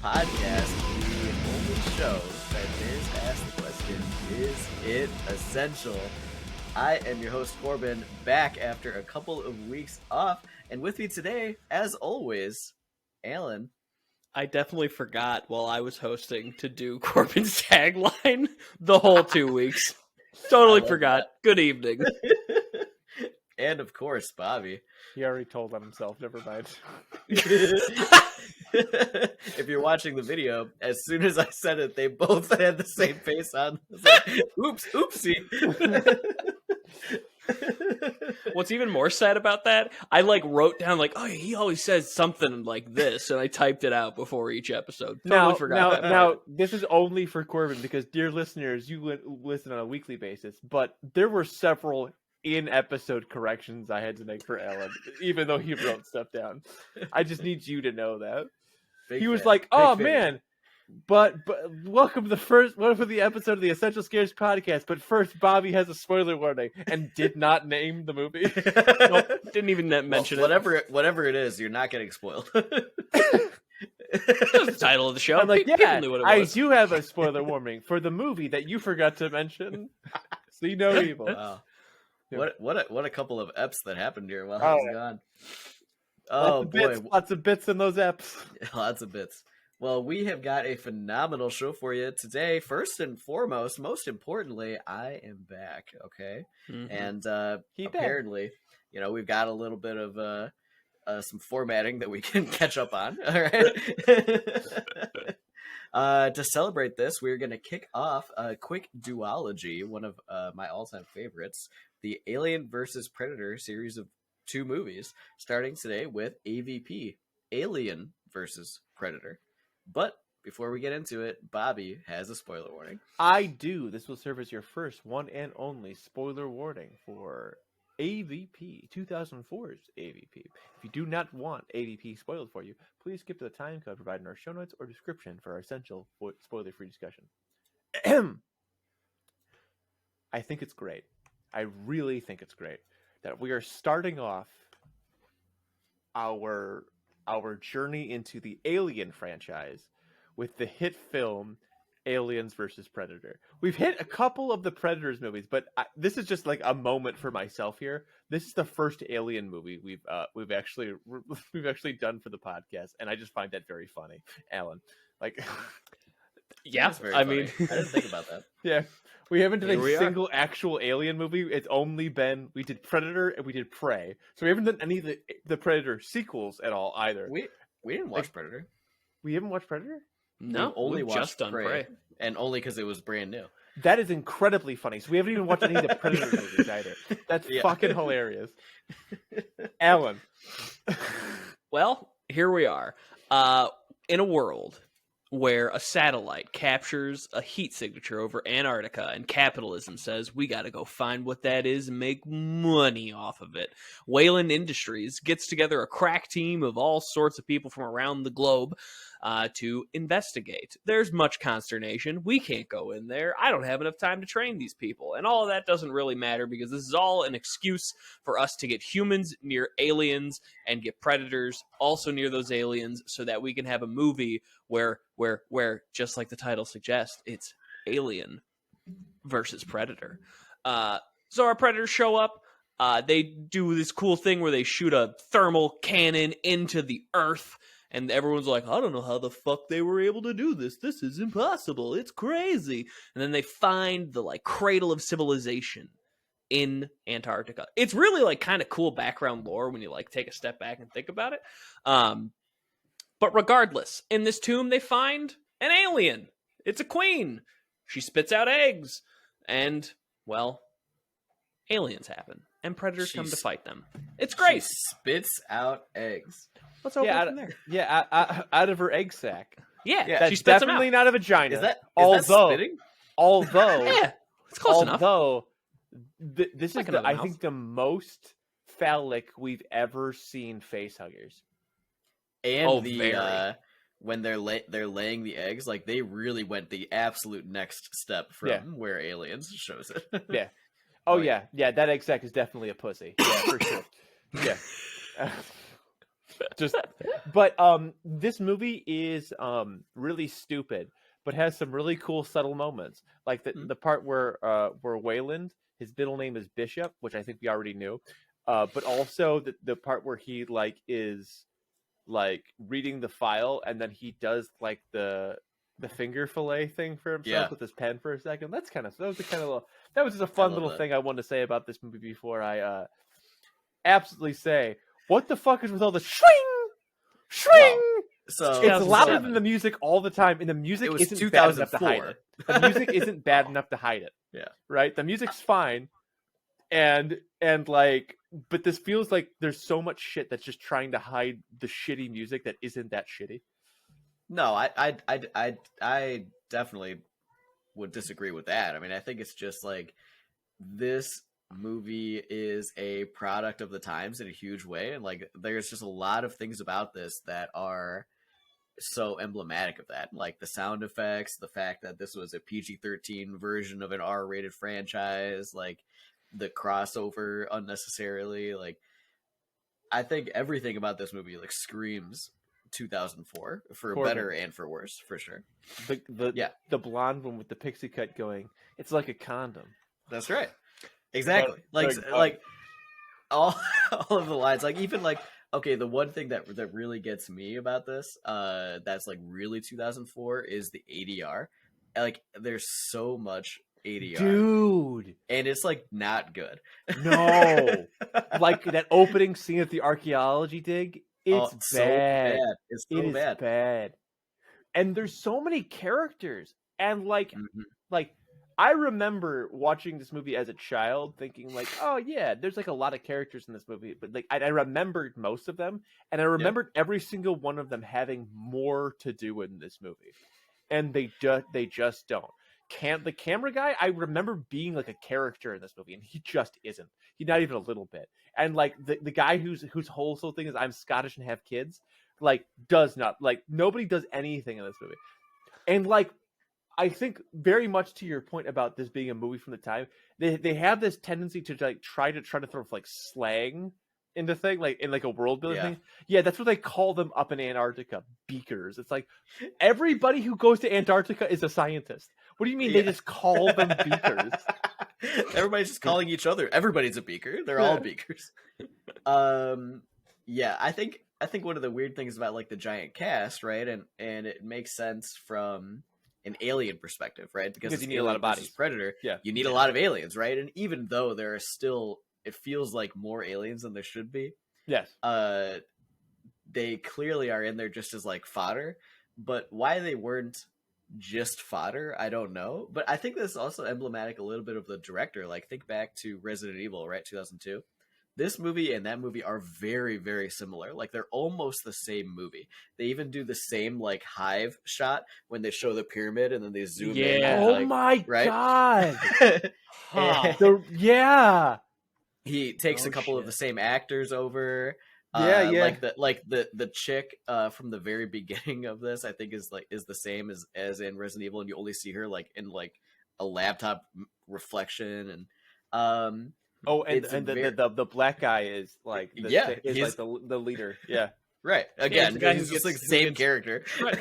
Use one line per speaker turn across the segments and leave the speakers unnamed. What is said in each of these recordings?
podcast, the only show that dares ask the question, is it essential? I am your host, Corbin, back after a couple of weeks off, and with me today, as always, Alan.
I definitely forgot while I was hosting to do Corbin's tagline the whole 2 weeks. Totally forgot. That. Good evening.
And of course, Bobby.
He already told on himself. Never mind.
If you're watching the video, as soon as I said it, they both had the same face on. Like, oops, oopsie.
What's even more sad about that, I wrote down oh, he always says something like this, and I typed it out before each episode. Totally forgot that.
Now, this is only for Corbin because, dear listeners, you listen on a weekly basis, but there were several in-episode corrections I had to make for Alan, even though he wrote stuff down. I just need you to know that. He was like, "Oh man, but welcome to the episode of the Essential Scares podcast. But first, Bobby has a spoiler warning," and did not name the movie.
Nope, didn't even mention
it. Whatever it is, you're not getting spoiled.
That's the title of the show.
I'm like,
people knew what it was.
I do have a spoiler warning for the movie that you forgot to mention. See no evil.
Wow. What a couple of eps that happened here while I was gone. Oh boy,
lots of bits in those eps.
Lots of bits. Well, we have got a phenomenal show for you today. First and foremost, most importantly, I am back. Okay, and apparently, we've got a little bit of some formatting that we can catch up on. All right. To celebrate this, we're going to kick off a quick duology, one of my all-time favorites, the Alien vs. Predator series of 2 movies, starting today with AVP, Alien vs. Predator. But before we get into it, Bobby has a spoiler warning.
I do. This will serve as your first one and only spoiler warning for AVP, 2004's AVP. If you do not want AVP spoiled for you, please skip to the time code provided in our show notes or description for our essential spoiler-free discussion. I think it's great. I really think it's great that we are starting off our journey into the Alien franchise with the hit film Aliens versus Predator. We've hit a couple of the Predators movies, but this is just a moment for myself here. This is the first Alien movie we've actually done for the podcast, and I just find that very funny, Alan.
Yeah,
I mean, I didn't think about that.
Yeah, we haven't done a single actual Alien movie. It's only been we did Predator and we did Prey, so we haven't done any of the Predator sequels at all either.
We didn't watch Predator.
We haven't watched Predator.
No,
we only watched
just done Prey,
and only because it was brand new.
That is incredibly funny. So we haven't even watched any of the Predator movies either. That's fucking hilarious. Alan.
Well, here we are. In a world where a satellite captures a heat signature over Antarctica and capitalism says, we got to go find what that is and make money off of it. Wayland Industries gets together a crack team of all sorts of people from around the globe to investigate. There's much consternation. We can't go in there. I don't have enough time to train these people. And all of that doesn't really matter because this is all an excuse for us to get humans near aliens and get predators also near those aliens so that we can have a movie where just like the title suggests, it's Alien versus Predator. So our predators show up. They do this cool thing where they shoot a thermal cannon into the earth. And everyone's like, I don't know how the fuck they were able to do this. This is impossible. It's crazy. And then they find the cradle of civilization in Antarctica. It's really kind of cool background lore when you take a step back and think about it. But regardless, in this tomb they find an alien. It's a queen. She spits out eggs. And, well, aliens happen. And predators come to fight them. It's great.
She spits out eggs.
Let's open from there.
Yeah, out of her egg sac.
Yeah,
that's
she spits
definitely
them out.
not a vagina.
Is that spitting?
Although,
yeah, it's close enough.
This is I think the most phallic we've ever seen face huggers.
And when they're laying the eggs, they really went the absolute next step from where Aliens shows it.
Yeah. Oh yeah, that egg sac is definitely a pussy. Yeah, for sure. Yeah. But this movie is really stupid, but has some really cool subtle moments, like the part where Wayland, his middle name is Bishop, which I think we already knew, but also the part where he like is like reading the file and then he does like the finger fillet thing for himself with his pen for a second. That was just a fun little thing I wanted to say about this movie before I absolutely say, what the fuck is with all the swing?
Well, so
it's louder than the music all the time, and the music isn't bad enough to hide it. The music isn't bad enough to hide it.
Yeah.
Right? The music's fine. And like, but this feels like there's so much shit that's just trying to hide the shitty music that isn't that shitty.
No, I definitely would disagree with that. I mean, I think it's just like this movie is a product of the times in a huge way, and like there's just a lot of things about this that are so emblematic of that, like the sound effects, the fact that this was a PG-13 version of an R-rated franchise, like the crossover unnecessarily. Like I think everything about this movie like screams 2004 for
Corbin.
better and for worse, for sure.
The blonde one with the pixie cut going, it's like a condom.
That's right. Exactly. Like all of the lines, like even like, okay, the one thing that really gets me about this, that's like really 2004 is the ADR. Like there's so much ADR,
dude,
and it's like not good.
No, like that opening scene at the archaeology dig. It's bad.
So bad. It's so
it
bad.
Is bad. And there's so many characters, and like I remember watching this movie as a child, thinking like, "Oh yeah, there's like a lot of characters in this movie," but like I remembered most of them, and I remembered every single one of them having more to do in this movie, and they just don't. The camera guy, I remember being like a character in this movie, and he just isn't. He's not even a little bit. And like the guy whose whole thing is I'm Scottish and have kids, like does not, like nobody does anything in this movie. And like I think very much to your point about this being a movie from the time, they have this tendency to like try to throw like slang into thing, like in like a world building thing. Yeah, that's what they call them up in Antarctica, beakers. It's like everybody who goes to Antarctica is a scientist. What do you mean they just call them beakers?
Everybody's just calling each other. Everybody's a beaker. They're all beakers. Yeah, I think one of the weird things about like the giant cast, right, and it makes sense from an alien perspective, right? Because
you need a lot of bodies.
Predator, you need a lot of aliens, right? And even though there are still, it feels like more aliens than there should be.
Yes.
They clearly are in there just as like fodder, but why they weren't just fodder, I don't know. But I think this is also emblematic a little bit of the director. Like think back to Resident Evil, right? 2002. This movie and that movie are very, very similar. Like they're almost the same movie. They even do the same like hive shot when they show the pyramid and then they zoom in.
Oh
like,
my god!
He takes a couple of the same actors over. Like the chick from the very beginning of this, I think is the same as in Resident Evil, and you only see her like in like a laptop reflection and
the black guy is like like the leader. Yeah.
Right. Again, he's just like the same character.
Right.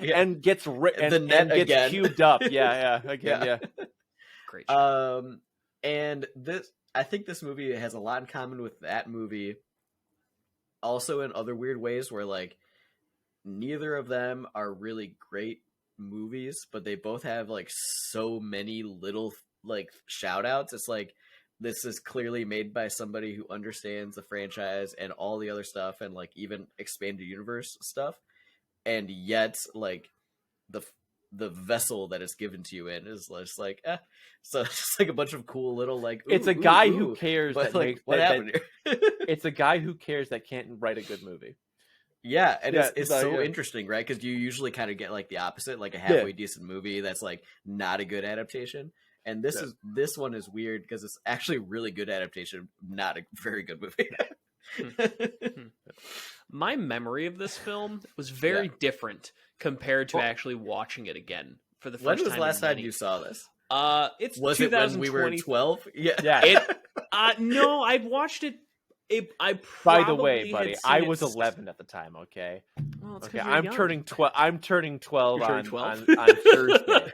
and gets and gets
again.
queued up. Yeah.
Great.
And this, I think this movie has a lot in common with that movie. Also in other weird ways where like neither of them are really great movies, but they both have like so many little like shout outs. It's like this is clearly made by somebody who understands the franchise and all the other stuff and like even expanded universe stuff, and yet like the vessel that is given to you in is just like so it's just like a bunch of cool little like
it's a guy who cares
but,
that
like,
makes
what happened here?
It's a guy who cares that can't write a good movie.
Yeah, and it's so interesting, right? Because you usually kind of get like the opposite, like a halfway decent movie that's like not a good adaptation. And this one is weird because it's actually a really good adaptation, not a very good movie.
My memory of this film was very different compared to actually watching it again for the first time.
When was the last time you saw this?
It's
was it when we were 12?
Yeah.
No, I've watched it. I
By the way,
probably
buddy,
had
I
seen
was
it
11 at the time. Okay.
Well, it's
Okay.
'cause you're
I'm
young.
turning 12. I'm turning 12
You're turning
on
12?
on Thursday.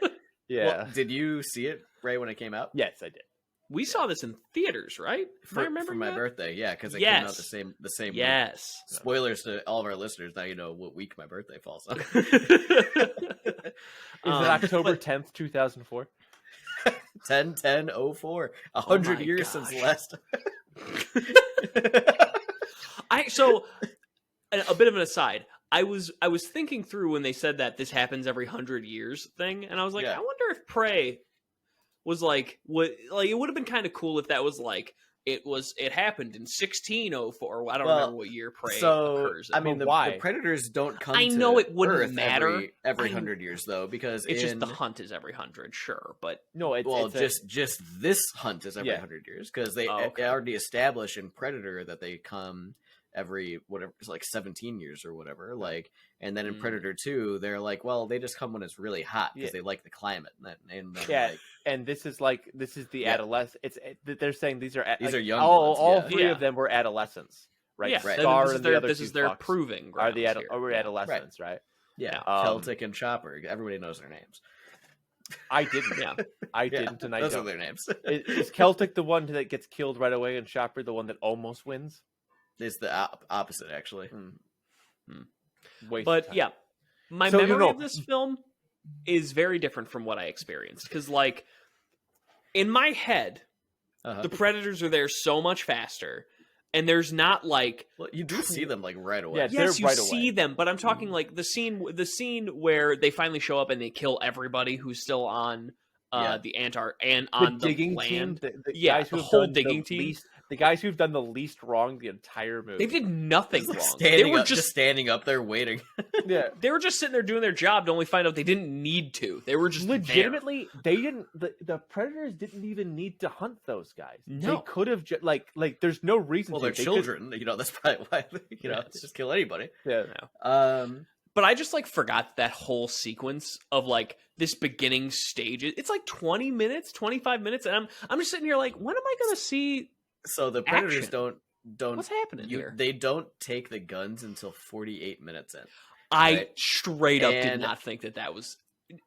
Yeah.
Well, did you see it right when it came out?
Yes, I did.
We saw this in theaters, right? Am I
For
remembering
my
that?
birthday, yeah, because it came out the same week.
Yes.
Spoilers to all of our listeners. Now you know what week my birthday falls on.
Is it October 10th, 2004?
10/10/04. 100
my
years since
gosh.
last.
So a bit of an aside. I was thinking through when they said that this happens every 100 years thing, and I was like,
Yeah.
I wonder if Prey was like what like it would have been kind of cool if that was like it happened in 1604. I don't remember what year Prey occurs.
I mean, the
why?
Predators don't come.
I
to
know it wouldn't
Earth
matter.
every 100 years though, because
It's just the hunt is every 100, sure, but
No, it's
just this hunt is every
Yeah.
100 years because they
okay.
already established in Predator that they come every whatever, it's like 17 years or whatever, like, and then in Predator 2 they're like, well, they just come when it's really hot because they like the climate, and then,
yeah,
like,
and this is the adolescent. They're saying these are
young
all
ones,
three
Yeah.
of them were adolescents, right?
yeah,
Right.
Scar
this is
and the
their
other
this
two
is their
fucks
proving
are the
grounds here.
are adolescents, right?
yeah,
Um,
Celtic and Chopper, everybody knows their names.
I didn't.
Yeah.
I
Yeah,
didn't, and I
those are
don't.
their names.
Is Celtic the one that gets killed right away, and Chopper the one that almost wins?
It's the opposite, actually.
Waste
But
of time.
yeah, my
So,
memory of this film is very different from what I experienced because, like, in my head,
Uh-huh.
the Predators are there so much faster, and there's not like
Well, you do see them like right away.
Yeah,
yes,
they're
you
right
see
away.
them, but I'm talking like the scene where they finally show up and they kill everybody who's still on
Yeah.
the Antarctic and
the
on
digging
the
team,
land.
the
Yeah,
guys
the
who've
whole
done
digging team.
the guys who've done the least wrong the entire movie.
They did nothing
Just, like,
wrong.
standing
They were
up, just standing up there waiting.
yeah.
they were just sitting there doing their job to only find out they didn't need to. They were just there.
Legitimately, they didn't. The Predators didn't even need to hunt those guys.
No.
They could have like. There's no reason.
Well,
to.
they're
They
children. That's probably why.
Yes.
Just kill anybody.
Could,
No.
yeah.
But I just like forgot that whole sequence of like this beginning stage. It's like 20 minutes, 25 minutes, and I'm just sitting here like, when am I going to see
So the Predators
Action.
don't.
what's happening here?
They don't take the guns until 48 minutes in.
I
right.
straight up did
And
not think that was.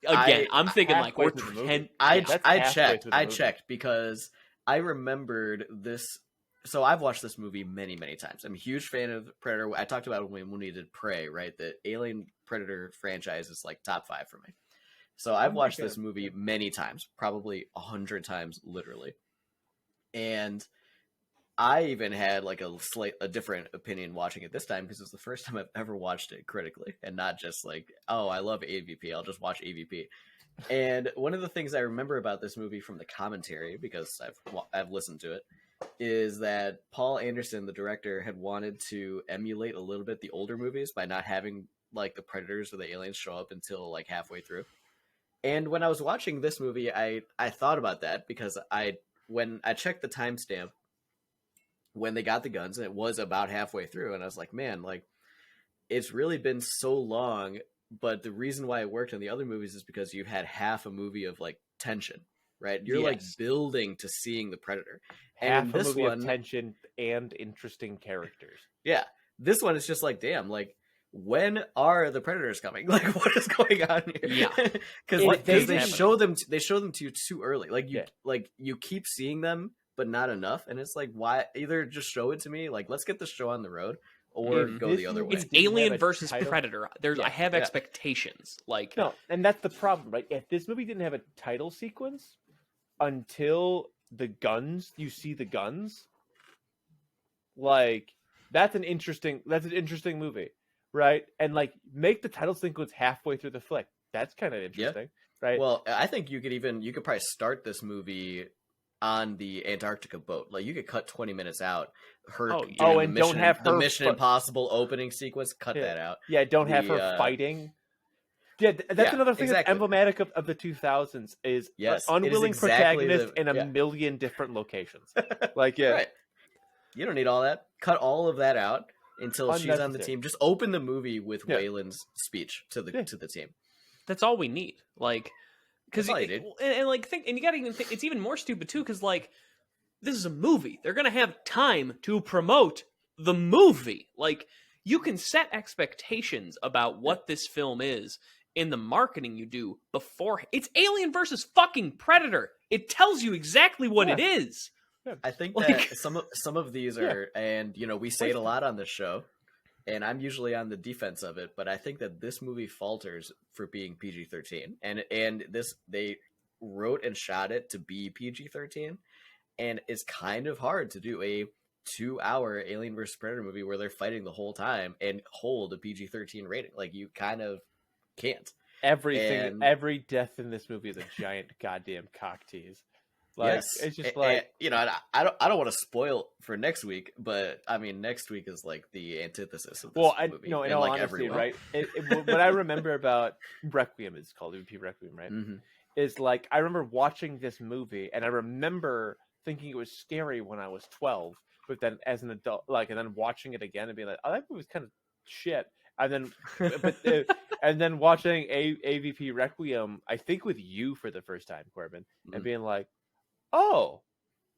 Again, I'm thinking like
halfway
we're
through the movie.
10.
I
yeah.
That's
I
halfway
checked.
through the
I
movie.
checked because I remembered this. So I've watched this movie many, many times. I'm a huge fan of Predator. I talked about it when we did Prey, right? The Alien Predator franchise is like top 5 for me. So I've watched this movie many times, probably 100 times, literally. And I even had like a different opinion watching it this time because it's the first time I've ever watched it critically and not just like, oh, I love AVP, I'll just watch AVP. And one of the things I remember about this movie from the commentary, because I've listened to it, is that Paul Anderson, the director, had wanted to emulate a little bit the older movies by not having like the Predators or the aliens show up until like halfway through. And when I was watching this movie, I thought about that because when I checked the timestamp when they got the guns, and it was about halfway through, and I was like, man, like, it's really been so long. But the reason why it worked in the other movies is because you had half a movie of like tension, right? You're like building to seeing the Predator.
Half
And
a
this
movie
one,
of tension and interesting characters.
yeah, this one is just like, damn, like, when are the Predators coming? Like, what is going on here?
Yeah.
Because they
happen.
show them to you too early. Like
Yeah.
you keep seeing them, but not enough. And it's like, why? Either just show it to me, like, let's get the show on the road, or
If
go
this
the other way.
movie
It's
didn't have
Alien
a
versus
title-
Predator. I have expectations. Like
No, and that's the problem, right? If this movie didn't have a title sequence until the guns, you see the guns, like that's an interesting movie, right? And like make the title sequence halfway through the flick. That's kind of interesting, right?
Well, I think you could probably start this movie on the Antarctica boat. Like, you could cut 20 minutes out.
and
the
don't have
the
her
Mission Impossible opening sequence. Cut that out.
Yeah, don't have
The,
her fighting. Yeah, that's another thing
exactly.
that's emblematic of the 2000s is
Yes,
an
it is
unwilling
exactly
protagonist
the-
in a
yeah.
million different locations. Like, yeah.
Right. You don't need all that. Cut all of that out until she's on the
Unnecessary.
team. Just open the movie with
Yeah.
Waylon's speech to the team.
that's all we need. Like because
That's all you need.
and like think, and you gotta even think it's even more stupid too because like this is a movie. They're going to have time to promote the movie. Like, you can set expectations about what this film is in the marketing you do before. It's Alien versus fucking Predator. It tells you exactly what it is.
I think
Like-
that some of these are, and we say it a lot on this show, and I'm usually on the defense of it, but I think that this movie falters for being PG-13, and this, they wrote and shot it to be PG-13, and it's kind of hard to do a 2-hour Alien vs Predator movie where they're fighting the whole time and hold a PG-13 rating. Like, you kind of can't.
Every death in this movie is a giant goddamn cock tease. Like,
yes,
it's just
I don't want to spoil for next week, but I mean, next week is like the antithesis of this movie.
In
in
all
like
honesty,
every way.
right? What I remember about Requiem, is called AVP Requiem, right?
Mm-hmm.
Is like, I remember watching this movie, and I remember thinking it was scary when I was 12, but then as an adult, like, and then watching it again and being like, oh, that movie was kind of shit. And then, and then watching AVP Requiem, I think with you for the first time, Corbin, and being like, oh,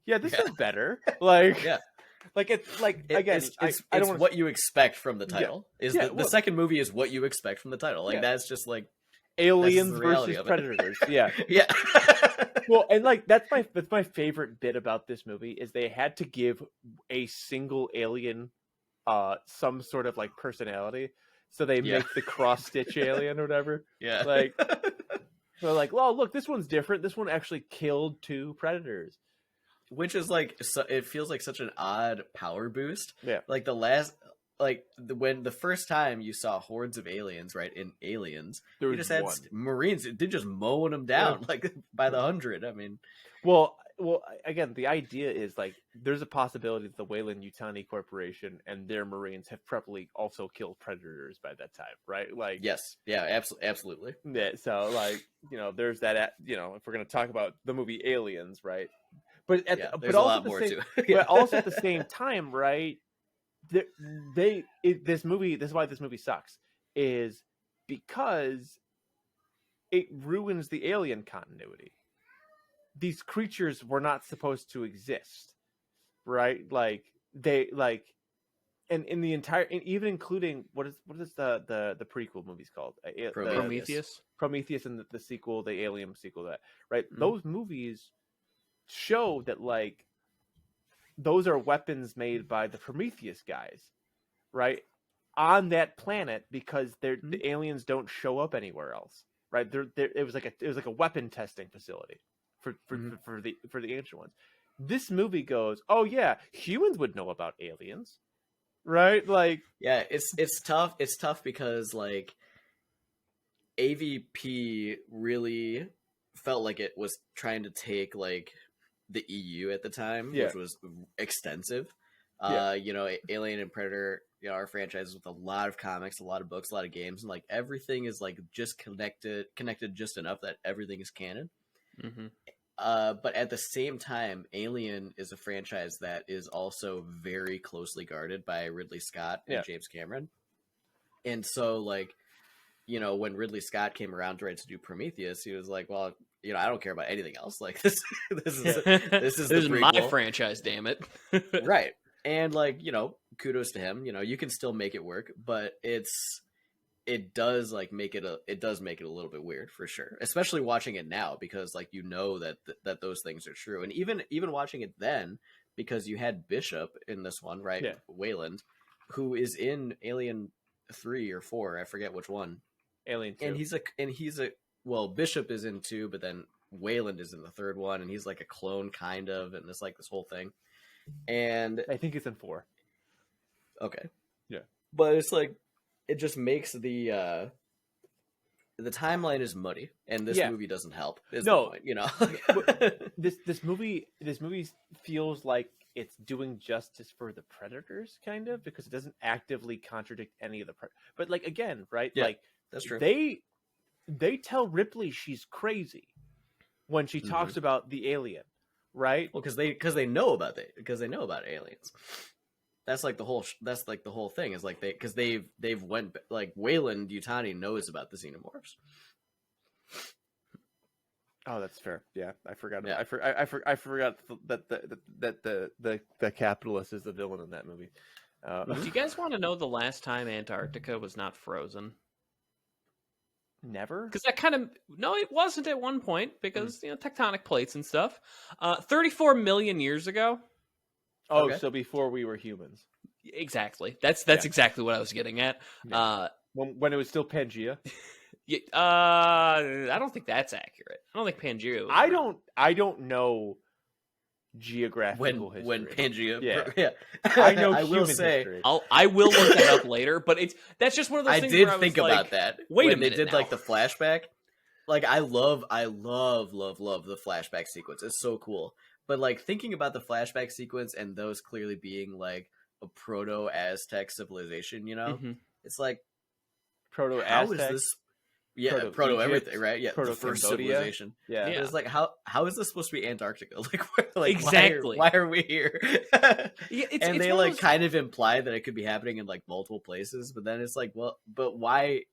yeah, this is better. Like, like, it's like, again,
it's
I don't
what you expect from the title.
Yeah,
The second movie is what you expect from the title. Like,
Yeah.
that's just like
Aliens
the reality
versus
of it.
Predators. Yeah.
yeah.
Well, and like, that's my favorite bit about this movie, is they had to give a single alien some sort of like personality. So they make the cross stitch alien or whatever.
Yeah.
Like, they're like, well, look, this one's different. This one actually killed 2 predators.
Which is like, it feels like such an odd power boost.
Yeah.
Like when the first time you saw hordes of aliens, right, in Aliens,
There
you
was
just had
one.
Marines, they're just mowing them down like by the 100. I mean,
Well, again, the idea is like, there's a possibility that the Weyland-Yutani Corporation and their Marines have probably also killed predators by that time, right? Like,
yes, yeah, absolutely.
yeah, so like, there's that. If we're gonna talk about the movie Aliens, right? But
there's a lot more to it.
But also at the same time, right? This is why this movie sucks, is because it ruins the Alien continuity. These creatures were not supposed to exist, right? Like, they like, and in the entire, and even including what is the prequel movies called? Prometheus, and the sequel, the Alien sequel, that, right?
Mm-hmm.
Those movies show that, like, those are weapons made by the Prometheus guys, right, on that planet, because the aliens don't show up anywhere else, right? It was like a weapon testing facility for the ancient ones. This movie goes, oh yeah, humans would know about aliens, right? Like,
yeah, it's tough. It's tough because like AVP really felt like it was trying to take like the EU at the time, which was extensive. Alien and Predator, are franchises with a lot of comics, a lot of books, a lot of games, and like everything is like just connected just enough that everything is canon.
Mm-hmm.
But at the same time, Alien is a franchise that is also very closely guarded by Ridley Scott and James Cameron. And so, like, when Ridley Scott came around to do Prometheus, he was like, well, I don't care about anything else. Like, this is
my franchise, damn it.
Right. And like, kudos to him. You can still make it work, but it does make it a little bit weird for sure, especially watching it now, because like that those things are true. And even watching it then, because you had Bishop in this one, right?
Yeah.
Weyland, who is in Alien 3 or 4, I forget which one.
Alien 2.
And he's a Bishop is in 2, but then Weyland is in the 3rd one, and he's like a clone kind of, and it's like this whole thing. And
I think it's in 4.
Okay.
Yeah.
But it's like, it just makes the timeline is muddy, and this movie doesn't help.
No,
the point,
this movie feels like it's doing justice for the Predators, kind of, because it doesn't actively contradict any of the but like, again, right?
Yeah,
like,
that's true.
They tell Ripley she's crazy when she talks about the alien, right?
Well, because they know about it, because they know about aliens. That's like the whole thing, is like they've went, like, Weyland-Yutani knows about the xenomorphs.
Oh, that's fair. Yeah, I forgot.
Yeah.
I forgot that the capitalist is the villain in that movie.
Do you guys want to know the last time Antarctica was not frozen?
Never.
Because that kind of no, it wasn't at one point because tectonic plates and stuff. 34 million years ago.
Oh,
Okay.
so before we were humans.
Exactly. That's exactly what I was getting at.
Yeah. When it was still Pangea.
Yeah, I don't think that's accurate. I don't think Pangea.
I don't know geographical history.
When Pangea,
Yeah. I know
I will
human
say,
history.
I will look that up later, but that's just one of those
I
things
did
where
think
I was
about
like,
that.
Wait
when
a minute
they did
now.
like the flashback. Like I love the flashback sequence. It's so cool. But like thinking about the flashback sequence and those clearly being like a proto-Aztec civilization,
Mhm.
it's like
Proto
how is
Aztec.
this? Yeah,
Proto-Egypt,
proto everything, right? Yeah, the
Proto
first
Cambodia.
civilization.
Yeah.
Yeah.
It's like how is this supposed to be Antarctica? Like
Exactly.
Why are we here?
Yeah, it's
And they
one of
like
those-
kind of imply that it could be happening in like multiple places, but then it's like, well, but why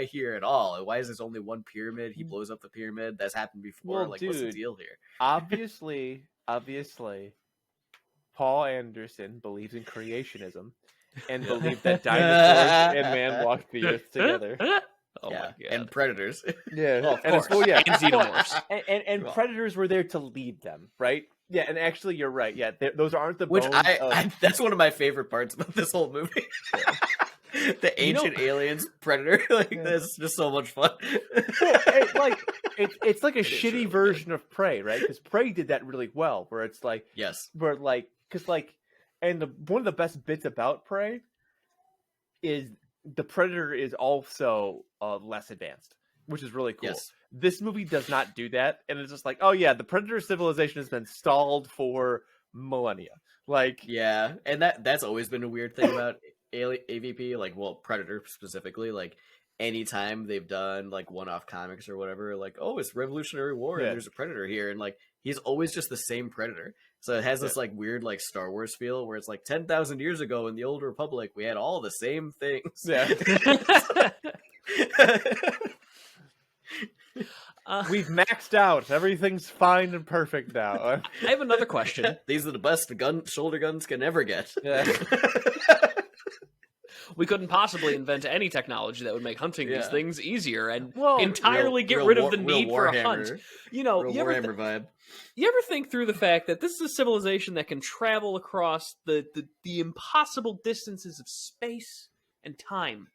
here at all? And why is there's only one pyramid? He blows up the pyramid. That's happened before.
Well,
like, what's the
dude,
deal here?
obviously, Paul Anderson believes in creationism and
Yeah.
believes that dinosaurs and man walked the earth together.
Oh
Yeah,
my god.
and predators.
Yeah,
Well, of
and it's-
course.
yeah.
And xenomorphs.
and
Well.
predators were there to lead them, right? Yeah, and actually, you're right. Yeah, those aren't the
Which
bones
I that's one of my favorite parts about this whole movie. The ancient aliens predator, like that's just so much fun.
It's like a
It is
shitty
really
version of Prey, right? Because Prey did that really well, where it's like
Yes.
and one of the best bits about Prey is the predator is also less advanced, which is really cool.
Yes.
This movie does not do that, and it's just like, oh yeah, the predator civilization has been stalled for millennia. Like,
Yeah, and that's always been a weird thing about AVP, like, well, Predator specifically, like, anytime they've done, like, one-off comics or whatever, like, oh, it's Revolutionary War, and
Yeah.
there's a Predator here, and, like, he's always just the same Predator. So it has this, like, weird, like, Star Wars feel, where it's like, 10,000 years ago in the Old Republic, we had all the same things.
yeah, we've maxed out. Everything's fine and perfect now.
I have another question.
These are the best shoulder guns can ever get.
Yeah.
We couldn't possibly invent any technology that would make hunting these
Yeah.
things easier and
Well,
entirely get rid of the need for a hunt. You know,
Real
you ever,
Warhammer vibe.
you ever think through the fact that this is a civilization that can travel across the impossible distances of space and time?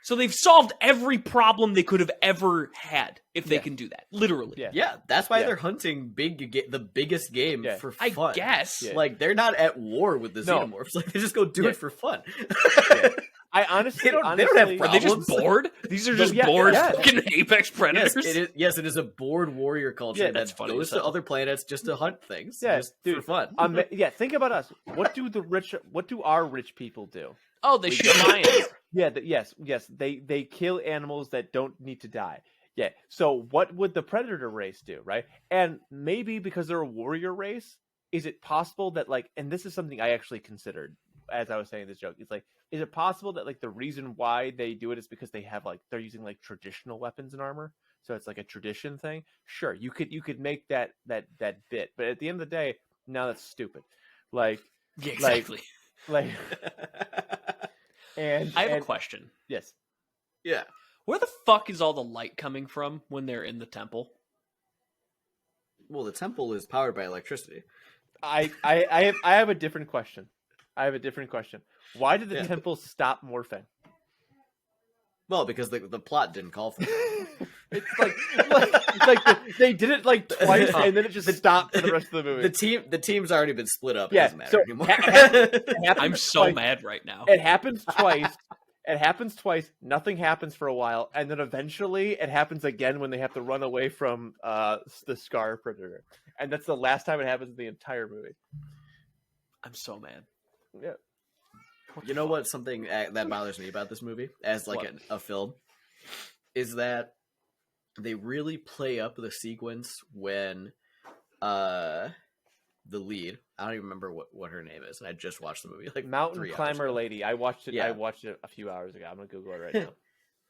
So they've solved every problem they could have ever had if they
Yeah.
can do that. Literally.
Yeah.
Yeah, that's why
Yeah.
they're hunting the biggest game
Yeah.
for
I
fun.
guess.
Yeah.
Like they're not at war with the
No.
xenomorphs. Like they just go do
Yeah.
it for fun.
I honestly,
They don't have
honestly-
Are they just
Problems?
bored? These are just
Yeah,
bored
yeah.
fucking apex predators.
Yes, it is a bored warrior culture
Yeah,
that's
that
funny
goes
as
to
hell.
other planets just to hunt things.
Yeah,
just
dude.
for fun.
Yeah, think about us. What do our rich people do?
Oh, they shoot lions.
Yeah, yes, they kill animals that don't need to die. Yeah. So what would the predator race do, right? And maybe because they're a warrior race, is it possible that and this is something I actually considered as I was saying this joke. It's like, is it possible that the reason why they do it is because they have they're using traditional weapons and armor? So it's like a tradition thing. Sure, you could make that bit, but at the end of the day, now that's stupid.
Yeah, exactly.
And
I have a question.
Yes.
Yeah.
Where the fuck is all the light coming from when they're in the temple?
Well, the temple is powered by electricity.
I have a different question. Why did the
Yeah.
temple stop morphing?
Well, because the plot didn't call for it.
They did it twice, and then it just stopped for the rest of the movie.
The team's already been split up. It
Yeah,
doesn't matter
so
anymore.
it happens
I'm so
twice.
mad right now.
It happens twice. Nothing happens for a while, and then eventually it happens again when they have to run away from the Scar Predator, and that's the last time it happens in the entire movie.
I'm so mad.
Yeah.
You know what? Something that bothers me about this movie, as
What?
a film, is that they really play up the sequence when the lead. I don't even remember what her name is, and I just watched the movie
Mountain
3 hours
Climber
ago.
Lady. I watched it.
Yeah.
I watched it a few hours ago. I'm gonna Google it right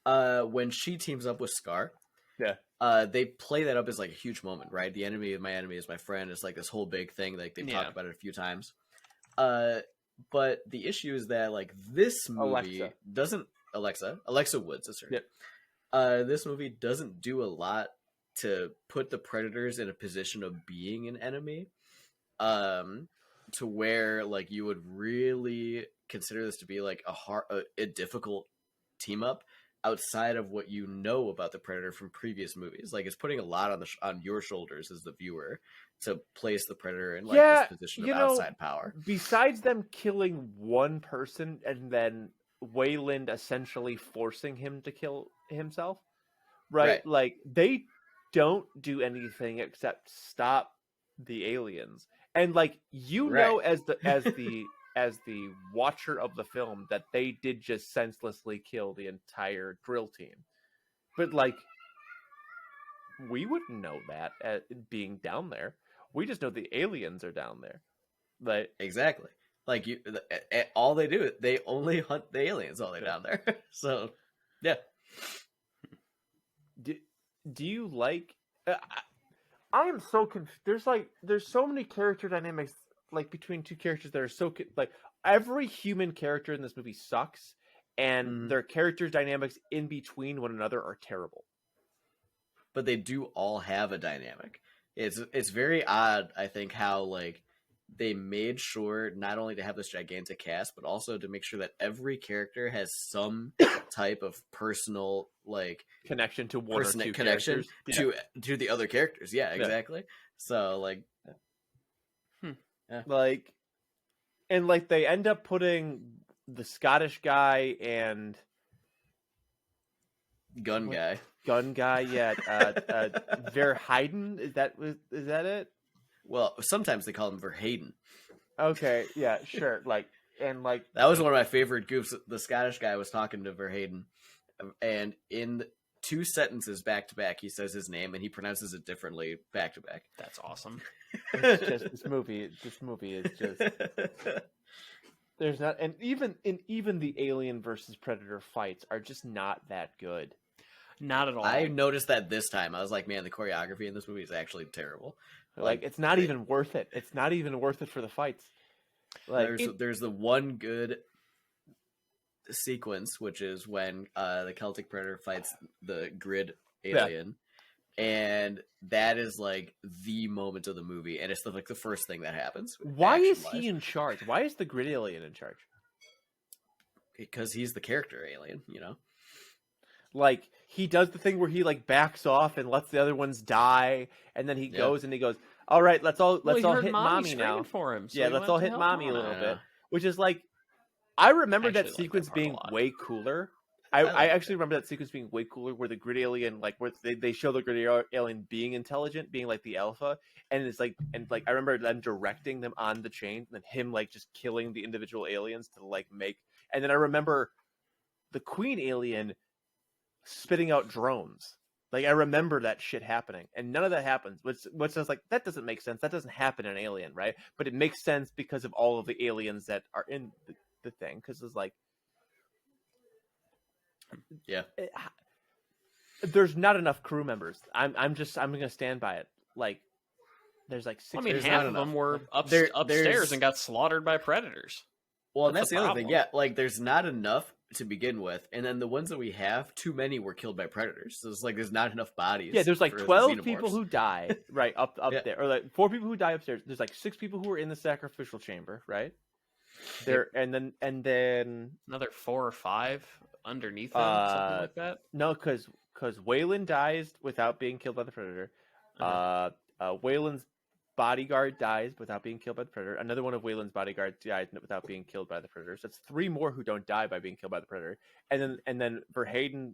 now.
When she teams up with Scar,
Yeah.
They play that up as like a huge moment, right? The enemy of my enemy is my friend. It's like this whole big thing. Like they've talked about it a few times. But the issue is that like this movie doesn't Alexa Woods is her name. This movie doesn't do a lot to put the predators in a position of being an enemy, to where like you would really consider this to be like a difficult team up outside of what you know about the predator from previous movies. Like it's putting a lot on your shoulders as the viewer to place the predator in like this position of outside power.
Besides them killing one person and then Wayland essentially forcing him to kill himself, right? Like they don't do anything except stop the aliens. And like know as the watcher of the film that they did just senselessly kill the entire drill team. But like we wouldn't know that being down there. We just know the aliens are down there. Like
exactly. Like all they do, they only hunt the aliens while they're down there. So, yeah.
Do you like? I am so confused. There's so many character dynamics like between two characters that are so like every human character in this movie sucks, and their character dynamics in between one another are terrible.
But they do all have a dynamic. It's very odd, I think, how like they made sure not only to have this gigantic cast, but also to make sure that every character has some type of personal like
connection to one or two
connection
characters.
to the other characters. Yeah, exactly. So like,
like, and like they end up putting the Scottish guy and
gun guy,
Verheiden. Is that it?
Well, sometimes they call him Verheiden.
Okay, yeah, sure. Like, and like
that was one of my favorite goofs. The Scottish guy was talking to Verheiden, and in 2 sentences back to back, he says his name and he pronounces it differently back to back.
That's awesome.
It's just this movie is just. There's not, and even the Alien versus Predator fights are just not that good.
Not at all.
I noticed that this time. I was like, man, the choreography in this movie is actually terrible.
Like it's not even worth it. It's not even worth it for the fights. Like
there's the one good sequence, which is when the Celtic Predator fights the grid alien, and that is like the moment of the movie, and it's like the first thing that happens.
Why is he in charge? Why is the grid alien in charge?
Because he's the character alien, you know.
Like he does the thing where he like backs off and lets the other ones die, and then he goes and he goes, "All right, let's all hit mommy now."
For him, so
let's all hit mommy a little bit. Which is like, I remember that sequence being way cooler. I actually remember that sequence being way cooler, where the grid alien, like where they show the grid alien being intelligent, being like the alpha, and it's like I remember them directing them on the chain, and then him like just killing the individual aliens to like make, and then I remember the queen alien spitting out drones. Like I remember that shit happening, and none of that happens. Which is like, that doesn't make sense. That doesn't happen in Alien, right? But it makes sense because of all of the aliens that are in the thing. Because it's like, there's not enough crew members. I'm gonna stand by it. Like there's like 6.
I mean, half of them were upstairs and got slaughtered by predators.
Well, and that's the other thing. Yeah, like there's not enough to begin with, and then the ones that we have, too many were killed by predators. So it's like there's not enough bodies.
Yeah, there's like 12 people who die right up there, or like 4 people who die upstairs. There's like 6 people who are in the sacrificial chamber, right? There, and then another
4 or 5 underneath them, something like that.
No, because Wayland dies without being killed by the predator. Wayland's bodyguard dies without being killed by the predator. Another one of Wayland's bodyguards dies without being killed by the predator. So it's 3 more who don't die by being killed by the predator. And then Verheiden,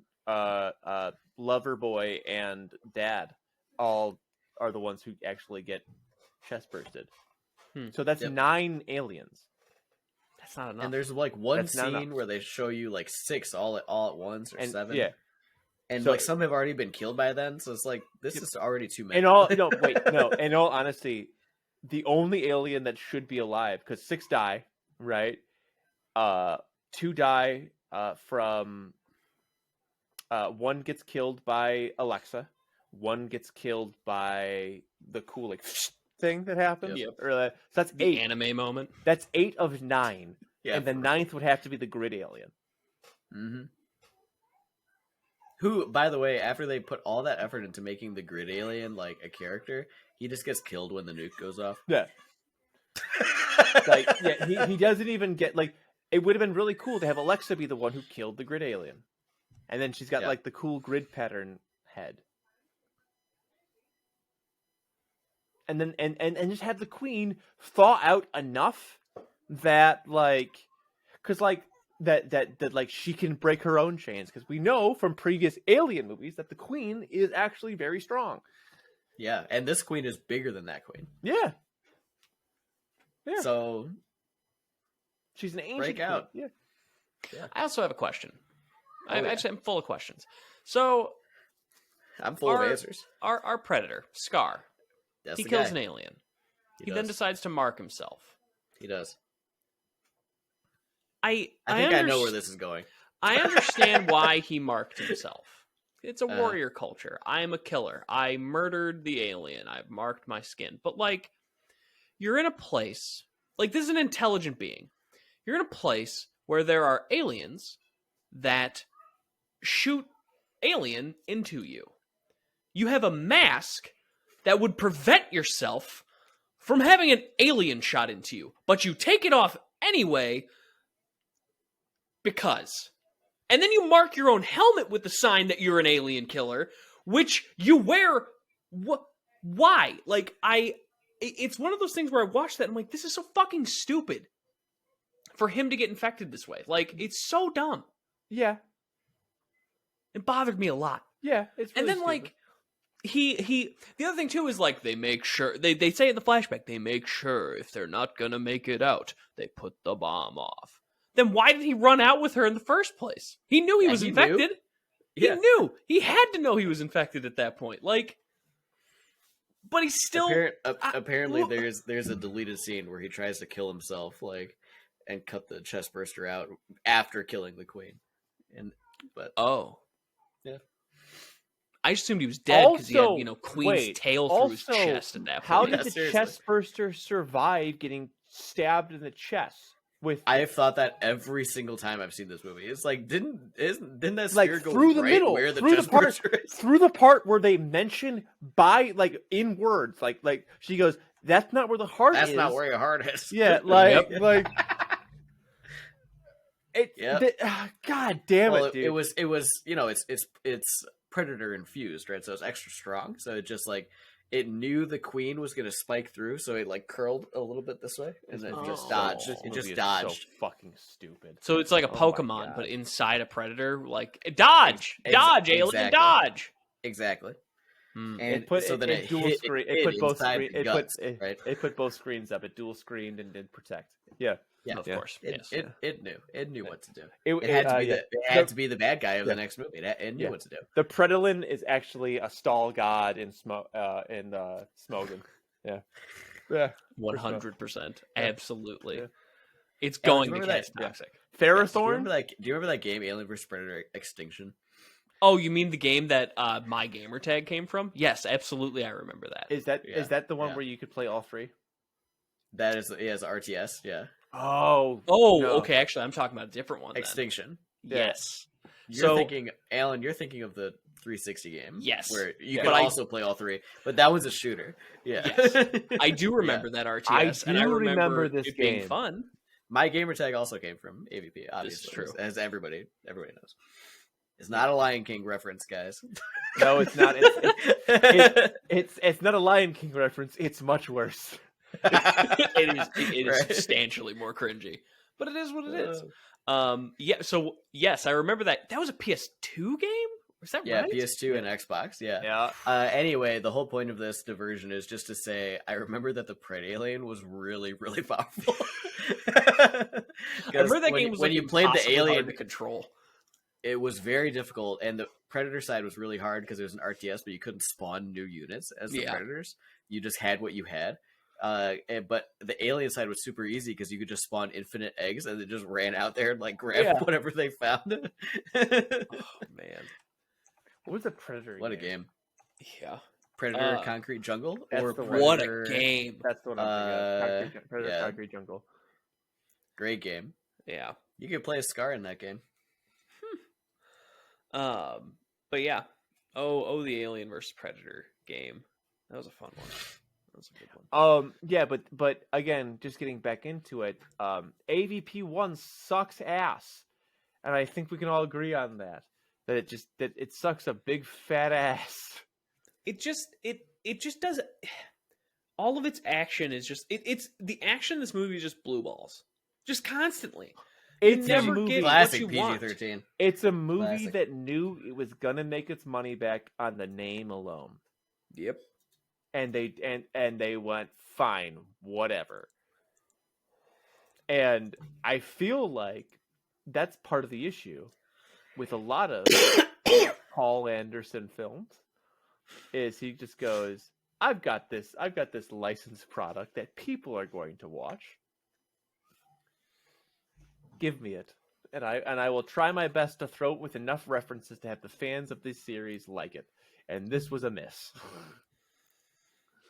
Loverboy, and Dad all are the ones who actually get chest bursted. So that's 9 aliens.
That's not enough.
And there's like one scene where they show you like 6 all at once, or 7.
Yeah.
And so, like some have already been killed by then, so it's like this is already too many.
In all honesty, the only alien that should be alive, because 6 die, right? 2 die from one gets killed by Alexa, one gets killed by the cool like thing that happens.
Yep.
So that's
The
8.
anime moment.
That's 8 of 9,
Yeah,
and the 9th would have to be the grid alien.
Mm-hmm. Who, by the way, after they put all that effort into making the grid alien like a character, he just gets killed when the nuke goes off.
Yeah. Like, yeah, he doesn't even get like. It would have been really cool to have Alexa be the one who killed the grid alien, and then she's got like the cool grid pattern head, and then and just have the queen thaw out enough that like, because like that like she can break her own chains, because we know from previous Alien movies that the queen is actually very strong.
Yeah, and this queen is bigger than that queen.
Yeah. Yeah.
So
she's an ancient
break out.
queen.
Yeah.
I also have a question.
Oh, yeah.
I'm full of questions. So
I'm full of answers.
Our predator, Scar,
That's
he
the
kills
guy.
an alien. He
does.
then decides to mark himself.
He does.
I
think I know where this is going.
I understand why he marked himself. It's a
Uh-huh.
warrior culture. I am a killer. I murdered the alien. I've marked my skin. But like, you're in a place, like this is an intelligent being. You're in a place where there are aliens that shoot alien into you. You have a mask that would prevent yourself from having an alien shot into you, but you take it off anyway because. And then you mark your own helmet with the sign that you're an alien killer, which you wear. Why? Like, it's one of those things where I watch that and I'm like, this is so fucking stupid for him to get infected this way. Like, it's so dumb.
Yeah.
It bothered me a lot.
Yeah. It's really
And then,
stupid.
like, the other thing too is like they make sure they say in the flashback, they make sure if they're not gonna make it out, they put the bomb off. Then why did he run out with her in the first place? He knew he was infected. He knew. He had to know he was infected at that point. Like, but he's still
apparently there's a deleted scene where he tries to kill himself, like, and cut the chest burster out after killing the queen. Yeah.
I assumed he was dead because he had,
Also,
Queen's tail through his chest at that point.
How
Yeah,
did the
seriously.
chest burster survive getting stabbed in the chest?
I've thought that every single time I've seen this movie. It's like didn't that
like
spear go
through the
right
middle,
where the
through the
chest
part,
burster is?
through the part where they mention by like in words, like she goes, "That's not where the heart is."
That's not where your heart is.
Yeah, like
Yep.
like. It,
Yep.
God damn
Well,
it, dude!
it was it's predator infused, right? So it's extra strong. So it just like it knew the queen was gonna spike through, so it like curled a little bit this way and then just dodged.
This
It
movie
just
is
dodged.
So fucking stupid.
So it's like a
Oh my
Pokemon,
God.
but inside a predator. Like dodge, dodge, alien,
exactly.
dodge.
Exactly.
Hmm.
And
It put both screens up. It dual screened and did protect. Yeah.
Yeah,
Of course.
It,
Yes.
it knew what to do.
It
It had to
the-
be the bad guy of the next movie. It knew what to do.
The Predolin is actually a stall god in Smogan. Yeah. Yeah.
100%. Absolutely.
Yeah.
It's
Alan,
going
do
to
you
cast
remember
toxic.
Do you
Ferrothorn?
remember that game, Alien vs Predator Extinction?
Oh, you mean the game that my gamer tag came from? Yes, absolutely. I remember that.
Is that the one
Yeah.
where you could play all three?
That is RTS. Yeah,
Oh.
Oh,
no.
okay. Actually, I'm talking about a different one. Then.
Extinction.
Yes.
You're thinking, Alan. You're thinking of the 360 game.
Yes.
where you
Yeah.
could
But
also play all three, but that was a shooter. Yeah.
Yes. I do remember that RTS, and I
do
remember
remember this
it being
game.
fun.
My gamer tag also came from AVP. Obviously,
true.
as everybody knows. It's not a Lion King reference, guys.
No, it's not. It's not a Lion King reference. It's much worse.
It is
Right.
substantially more cringy, but it is what it is. Yeah. So yes, I remember that. That was a PS2 game. Was that
Yeah,
right?
PS2 and Xbox. Yeah.
Yeah.
Anyway, the whole point of this diversion is just to say I remember that the Pred Alien was really, really powerful.
I remember that game was
when
like
you played the
impossibly hard
Alien
to control.
It was very difficult, and the Predator side was really hard because it was an RTS, but you couldn't spawn new units as the Predators. You just had what you had. But the Alien side was super easy because you could just spawn infinite eggs, and they just ran out there and like grab whatever they found.
Oh man.
What was the Predator?
What a game.
Yeah.
Predator Concrete Jungle?
That's
Or
the one.
What
Predator...
a game.
That's the one I'm thinking of. Predator
yeah.
Concrete Jungle.
Great game.
Yeah.
You could play a Scar in that game.
But yeah. Oh, the Alien versus Predator game. That was a fun one. That was a good one.
Yeah, but again, just getting back into it, AVP 1 sucks ass. And I think we can all agree on that. That it sucks a big fat ass.
It just does. All of its action is just it's the action in this movie is just blue balls, just constantly.
It's
You
a
never
movie.
get
Classic
what you want.
PG-13.
It's a movie
Classic.
that knew it was gonna make its money back on the name alone,
Yep.
and they went fine, whatever. And I feel like that's part of the issue with a lot of Paul Anderson films. Is he just goes, I've got this licensed product that people are going to watch. Give me it. And I will try my best to throw it with enough references to have the fans of this series like it. And this was a miss.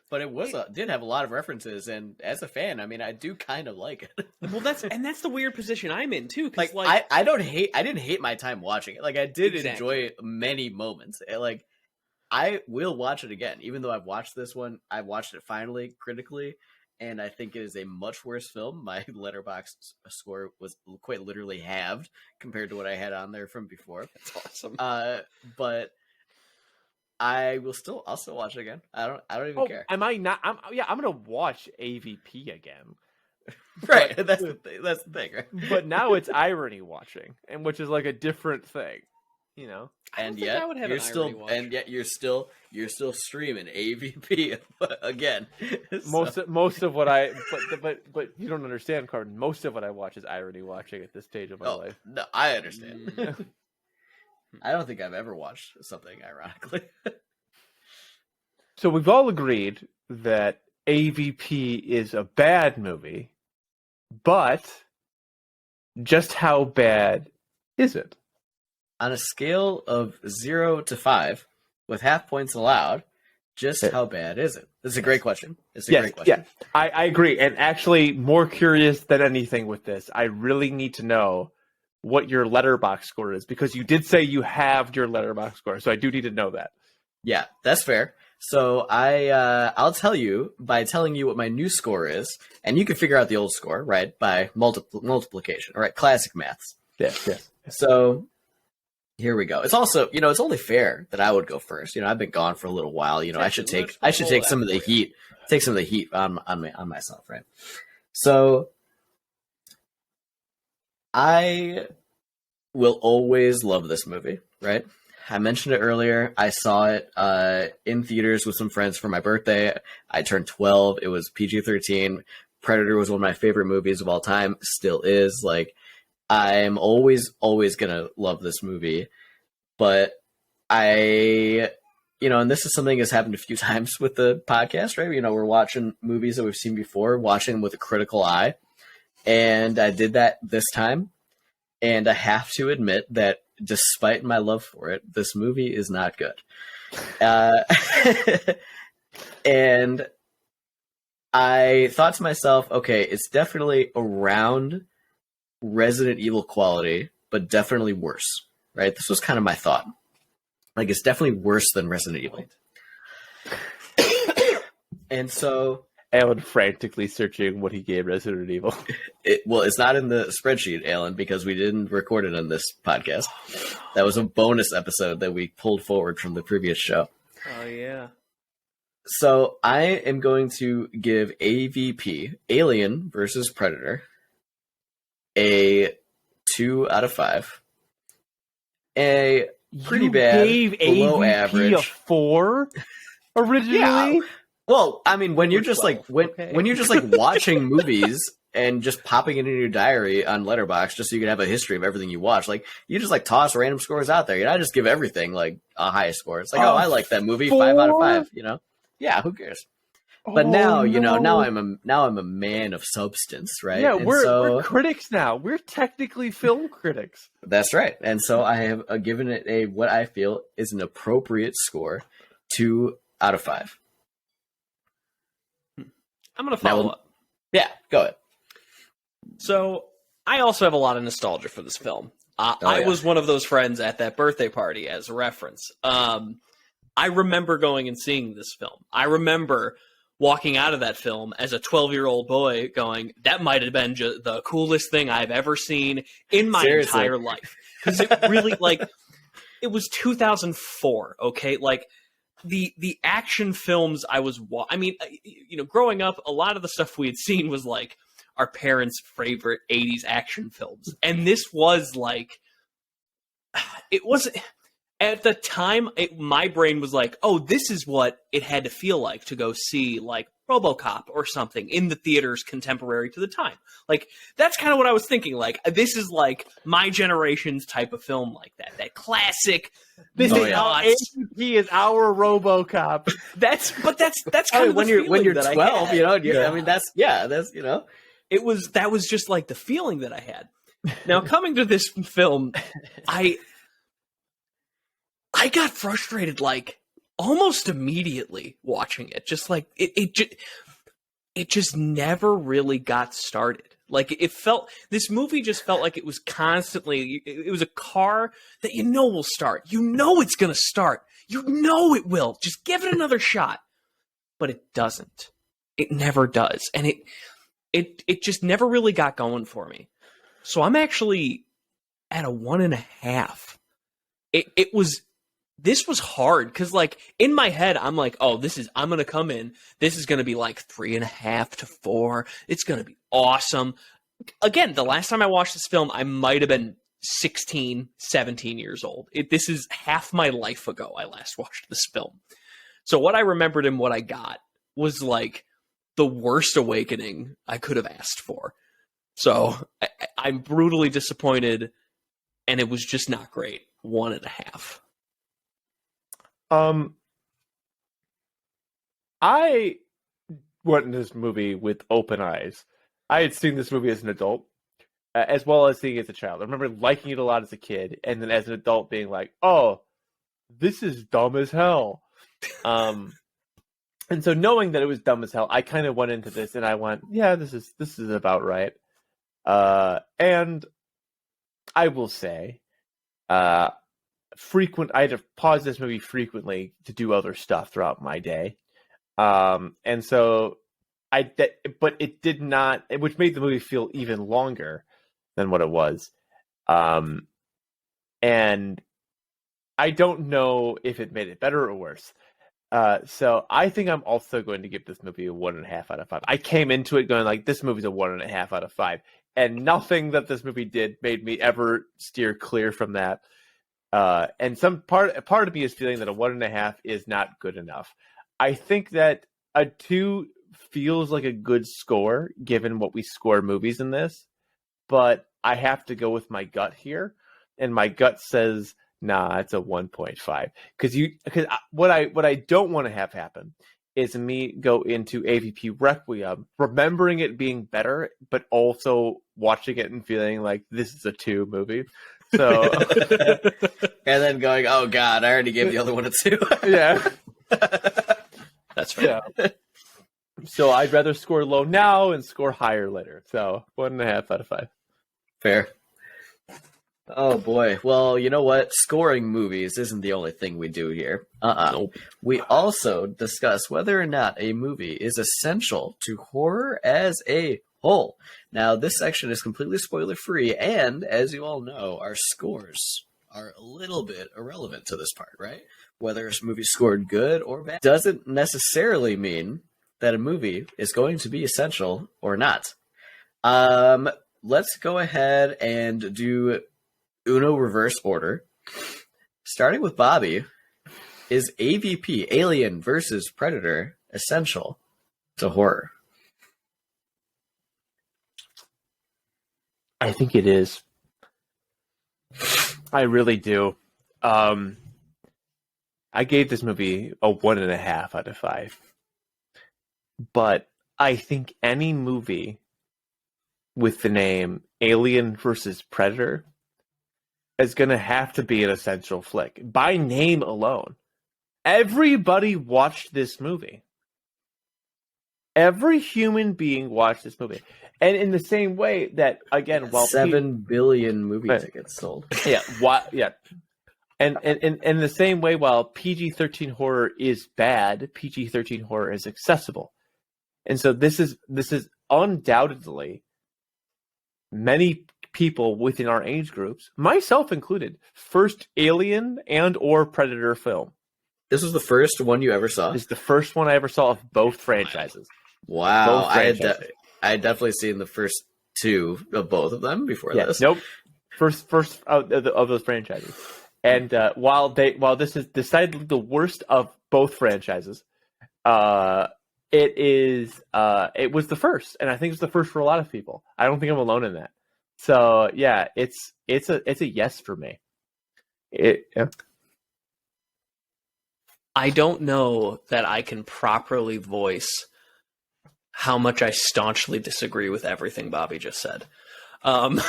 But it did have a lot of references, and as a fan, I mean, I do kind of like it.
Well, that's the weird position I'm in too. Cause
I didn't hate my time watching it. Like, I did
Exactly.
enjoy many moments. Like, I will watch it again, even though I've watched this one. I watched it finally critically, and I think it is a much worse film. My Letterboxd score was quite literally halved compared to what I had on there from before.
That's awesome.
But I'll still watch it again. I don't even care.
Am I not? I'm gonna watch AVP again.
Right, that's the thing, right?
But now it's irony watching, and which is like a different thing, you know.
I don't
And
think
yet
I would have
you're
an
still
irony watch.
and yet you're still streaming AVP again.
Most of what I but you don't understand, Corbin. Most of what I watch is irony watching at this stage of my life.
No, I understand. I don't think I've ever watched something ironically.
So we've all agreed that AVP is a bad movie, but just how bad is it?
On a scale of 0 to 5, with half points allowed, just how bad is it? This is a great question. It's a great question.
Yeah, I agree. And actually, more curious than anything with this, I really need to know what your Letterboxd score is, because you did say you have your Letterboxd score, so I do need to know that.
Yeah, that's fair. So I'll tell you by telling you what my new score is, and you can figure out the old score, right, by multiplication, right? Classic maths.
Yes.
So here we go. It's also, it's only fair that I would go first. I've been gone for a little while. I should take some of the heat, on myself, right? So I will always love this movie, right? I mentioned it earlier. I saw it in theaters with some friends for my birthday. I turned 12. It was PG-13. Predator was one of my favorite movies of all time. Still is. Like, I'm always going to love this movie. But and this is something that's happened a few times with the podcast, right? We're watching movies that we've seen before, watching them with a critical eye. And I did that this time. And I have to admit that despite my love for it, this movie is not good. And I thought to myself, okay, it's definitely around Resident Evil quality, but definitely worse, right? This was kind of my thought. Like, it's definitely worse than Resident Evil. And so
Alan frantically searching what he gave Resident Evil.
It's not in the spreadsheet, Alan, because we didn't record it on this podcast. That was a bonus episode that we pulled forward from the previous show.
Oh, yeah.
So I am going to give AVP, Alien versus Predator, a 2 out of 5. A pretty bad,
gave
below
AVP
average.
a 4 originally?
Yeah. Well, I mean, when you're just like when you're just like watching movies and just popping it in your diary on Letterboxd just so you can have a history of everything you watch, like you just like toss random scores out there. I just give everything like a high score. It's like, I like that movie, 5 out of 5. Yeah, who cares? But now,
no.
now I'm a man of substance, right?
Yeah,
And
we're critics now. We're technically film critics.
that's right. And so I have given it what I feel is an appropriate score, 2 out of 5.
I'm going to follow up.
Yeah, go ahead.
So I also have a lot of nostalgia for this film. I was one of those friends at that birthday party, as a reference. I remember going and seeing this film. I remember walking out of that film as a 12-year-old boy going, that might have been the coolest thing I've ever seen in my entire life. Because it really, it was 2004, okay? The action films I was growing up, a lot of the stuff we had seen was our parents' favorite 80s action films. And this was it wasn't, at the time, my brain was oh, this is what it had to feel like to go see RoboCop or something in the theaters contemporary to the time. That's kind of what I was thinking. This is my generation's type of film that classic.
This is AVP is our RoboCop.
That's kind of
when you're 12, I mean that's
that was just the feeling that I had. Now coming to this film, I got frustrated almost immediately watching it. Just it just never really got started. This movie just felt like it was constantly, it was a car that will start. It's going to start. It will. Just give it another shot. But it doesn't. It never does. And it just never really got going for me. So I'm actually at a 1.5. This was hard because, in my head, I'm oh, I'm going to come in. This is going to be 3.5 to 4. It's going to be awesome. Again, the last time I watched this film, I might have been 16, 17 years old. This is half my life ago I last watched this film. So what I remembered and what I got was, the worst awakening I could have asked for. So I'm brutally disappointed, and it was just not great. 1.5.
I went into this movie with open eyes. I had seen this movie as an adult, as well as seeing it as a child. I remember liking it a lot as a kid, and then as an adult being oh, this is dumb as hell. And so knowing that it was dumb as hell, I kind of went into this and I went, yeah, this is about right. And I will say, I had to pause this movie frequently to do other stuff throughout my day. And so but it did not, which made the movie feel even longer than what it was. And I don't know if it made it better or worse. So I think I'm also going to give this movie a 1.5 out of 5. I came into it going this movie's a 1.5 out of 5. And nothing that this movie did made me ever steer clear from that. And some part of me is feeling that a 1.5 is not good enough. I think that a 2 feels like a good score given what we score movies in this, but I have to go with my gut here, and my gut says, nah, it's a 1.5. Because what I don't want to have happen is me go into AVP Requiem, remembering it being better, but also watching it and feeling like this is a 2 movie. So,
and then going, oh god, I already gave the other one a 2.
Yeah,
that's fair.
Yeah. So I'd rather score low now and score higher later. So 1.5 out of 5.
Fair. Oh boy. Well, you know what? Scoring movies isn't the only thing we do here.
Nope.
We also discuss whether or not a movie is essential to horror as a whole. Now, this section is completely spoiler free, and as you all know, our scores are a little bit irrelevant to this part, right? Whether a movie scored good or bad doesn't necessarily mean that a movie is going to be essential or not. Let's go ahead and do Uno reverse order. Starting with Bobby, is AVP, Alien versus Predator, essential to horror?
I think it is. I really do. I gave this movie a 1.5 out of 5. but I think any movie with the name Alien versus Predator is going to have to be an essential flick by name alone. Everybody watched this movie. Every human being watched this movie. And in the same way that, again, while
7 billion movie tickets sold.
Yeah, And in the same way, while PG-13 horror is bad, PG-13 horror is accessible. And so this is undoubtedly many people within our age groups, myself included, first Alien and or Predator film.
This was the first one you ever saw?
It's the first one I ever saw of both franchises.
Wow. I had definitely seen the first two of both of them before this.
Nope. First of those franchises. And while this is decidedly the worst of both franchises, it was the first, and I think it's the first for a lot of people. I don't think I'm alone in that. So yeah, it's a yes for me.
I don't know that I can properly voice how much I staunchly disagree with everything Bobby just said.
Fine.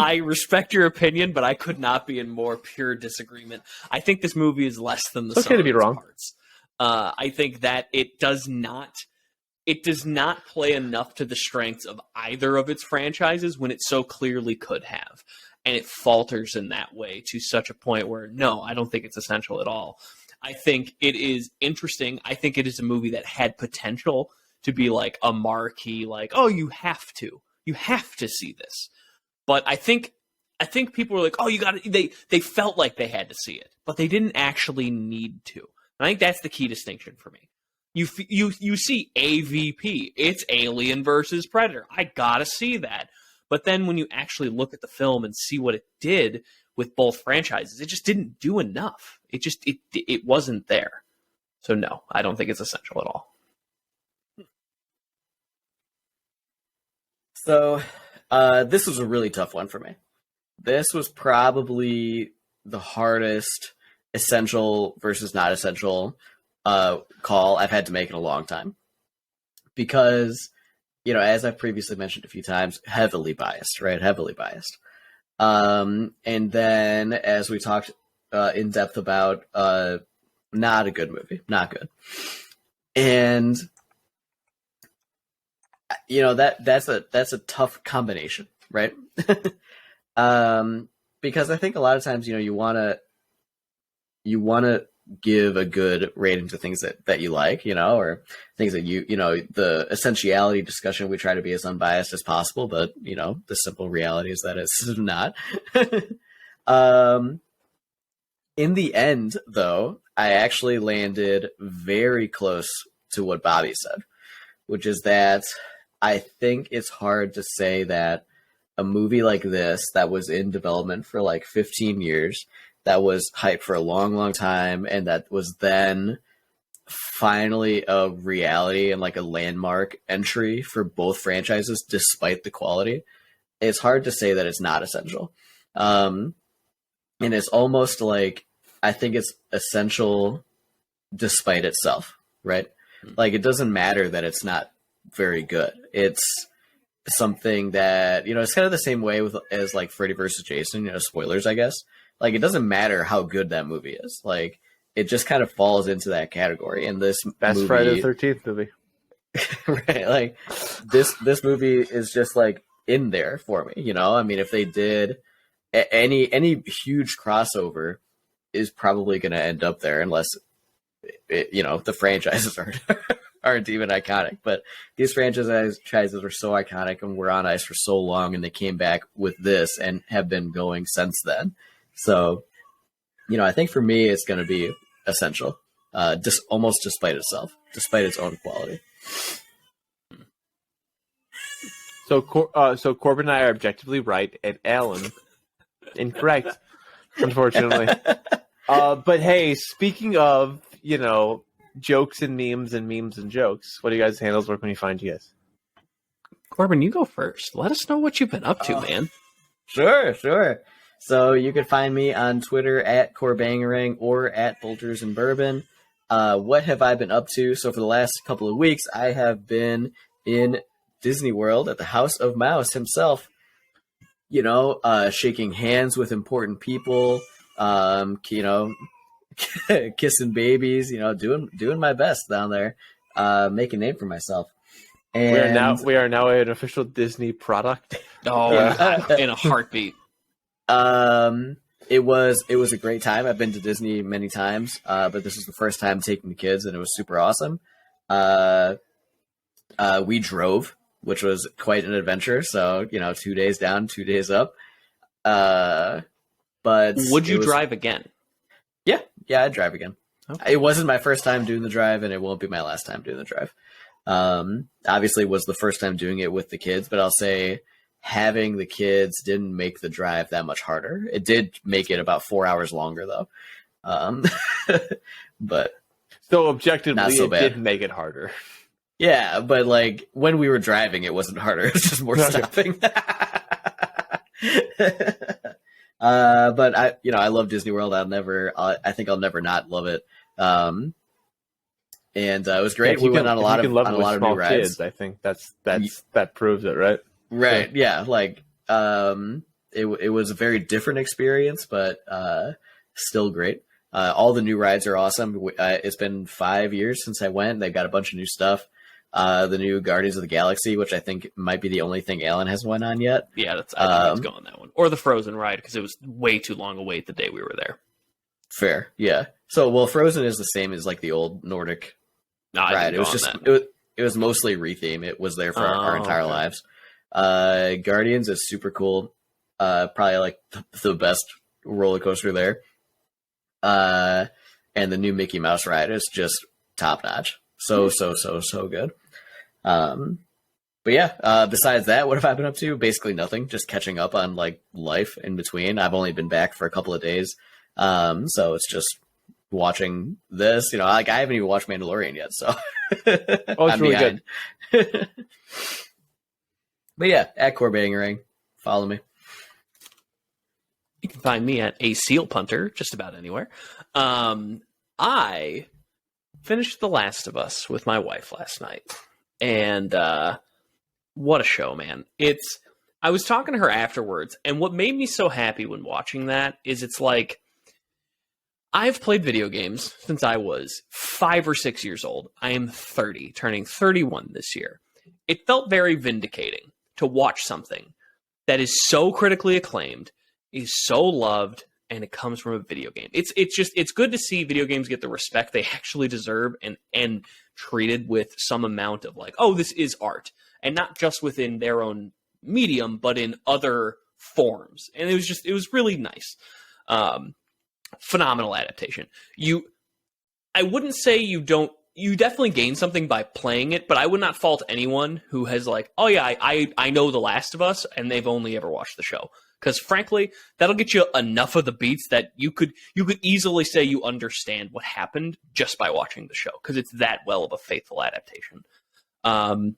I respect your opinion, but I could not be in more pure disagreement. I think this movie is less than the
okay to be wrong.
Parts. I think that it does not play enough to the strengths of either of its franchises when it so clearly could have. And it falters in that way to such a point where, no, I don't think it's essential at all. I think it is interesting. I think it is a movie that had potential to be like a marquee, like, oh, you have to see this. But I think people were like, oh, they felt like they had to see it, but they didn't actually need to. And I think that's the key distinction for me. You see AVP, it's Alien versus Predator. I gotta see that. But then when you actually look at the film and see what it did with both franchises, it just didn't do enough. It wasn't there. So no, I don't think it's essential at all.
So this was a really tough one for me. This was probably the hardest essential versus not essential call I've had to make in a long time. Because, as I've previously mentioned a few times, heavily biased, right? Heavily biased. And then as we talked in depth about, not a good movie. Not good. And that's a tough combination, right? Because I think a lot of times, you want to give a good rating to things that you like, or things that the essentiality discussion, we try to be as unbiased as possible, but the simple reality is that it's not. In the end, though, I actually landed very close to what Bobby said, which is that I think it's hard to say that a movie like this that was in development for like 15 years, that was hyped for a long, long time, and that was then finally a reality and like a landmark entry for both franchises, despite the quality. It's hard to say that it's not essential. And it's almost like, I think it's essential despite itself, right? Like, it doesn't matter that it's not very good. It's something that, it's kind of the same way as like Freddy versus Jason, spoilers, I guess. Like, it doesn't matter how good that movie is. Like, it just kind of falls into that category. And this
Best
movie,
Friday the 13th movie.
right? Like, this movie is just like in there for me. I mean, if they did any huge crossover, is probably going to end up there unless the franchises aren't even iconic. But these franchises are so iconic and were on ice for so long, and they came back with this and have been going since then. So, I think for me, it's going to be essential, almost despite itself, despite its own quality.
So Corbin and I are objectively right, and Alan incorrect, unfortunately. But hey, speaking of, jokes and memes and jokes, what do you guys' handles work when you find you guys?
Corbin, you go first. Let us know what you've been up to, man.
Sure. So you can find me on Twitter at Corbangerang or at Bolters and Bourbon. what have I been up to? So for the last couple of weeks, I have been in Disney World at the House of Mouse himself. Shaking hands with important people, kissing babies, doing my best down there, making a name for myself. And
we are now an official Disney product.
Oh, in a heartbeat.
It was a great time. I've been to Disney many times, but this was the first time taking the kids, and it was super awesome. We drove, which was quite an adventure. So 2 days down, 2 days up. But
would you drive again?
Yeah, I'd drive again. Okay. It wasn't my first time doing the drive, and it won't be my last time doing the drive. Obviously, it was the first time doing it with the kids, but I'll say having the kids didn't make the drive that much harder. It did make it about 4 hours longer, though. But
so objectively,
not so
it
bad.
did make it harder.
Yeah, but like when we were driving, it wasn't harder. It was just more stopping. But I love Disney World. I think I'll never not love it. And it was great. We went on a lot of new rides.
Kids, I think that proves it, right?
Right. Yeah. Like, it was a very different experience, but still great. All the new rides are awesome. It's been 5 years since I went. They've got a bunch of new stuff. The new Guardians of the Galaxy, which I think might be the only thing Alan has went on yet.
Yeah, I think it's going that one. Or the Frozen ride, because it was way too long a wait the day we were there.
Fair. Yeah. So, Frozen is the same as like the old Nordic ride. It was just it was mostly retheme. It was there for our entire lives. Guardians is super cool. Probably like the best roller coaster there. And the new Mickey Mouse ride is just top notch. So good. But yeah, besides that, what have I been up to? Basically nothing. Just catching up on like life in between. I've only been back for a couple of days. So it's just watching this, like I haven't even watched Mandalorian yet. So
it's really good.
But yeah, at Corbin, follow me.
You can find me at a seal punter just about anywhere. I finished The Last of Us with my wife last night, and what a show, man! I was talking to her afterwards, and what made me so happy when watching that is it's like I've played video games since I was 5 or 6 years old. I am 30, turning 31 this year. It felt very vindicating to watch something that is so critically acclaimed, is so loved, and it comes from a video game. It's good to see video games get the respect they actually deserve and treated with some amount of like, oh, this is art, and not just within their own medium, but in other forms. And it was really nice. Phenomenal adaptation. I wouldn't say you definitely gain something by playing it, but I would not fault anyone who has like, oh yeah, I know The Last of Us, and they've only ever watched the show. Because frankly, that'll get you enough of the beats that you could easily say you understand what happened just by watching the show, because it's that well of a faithful adaptation. So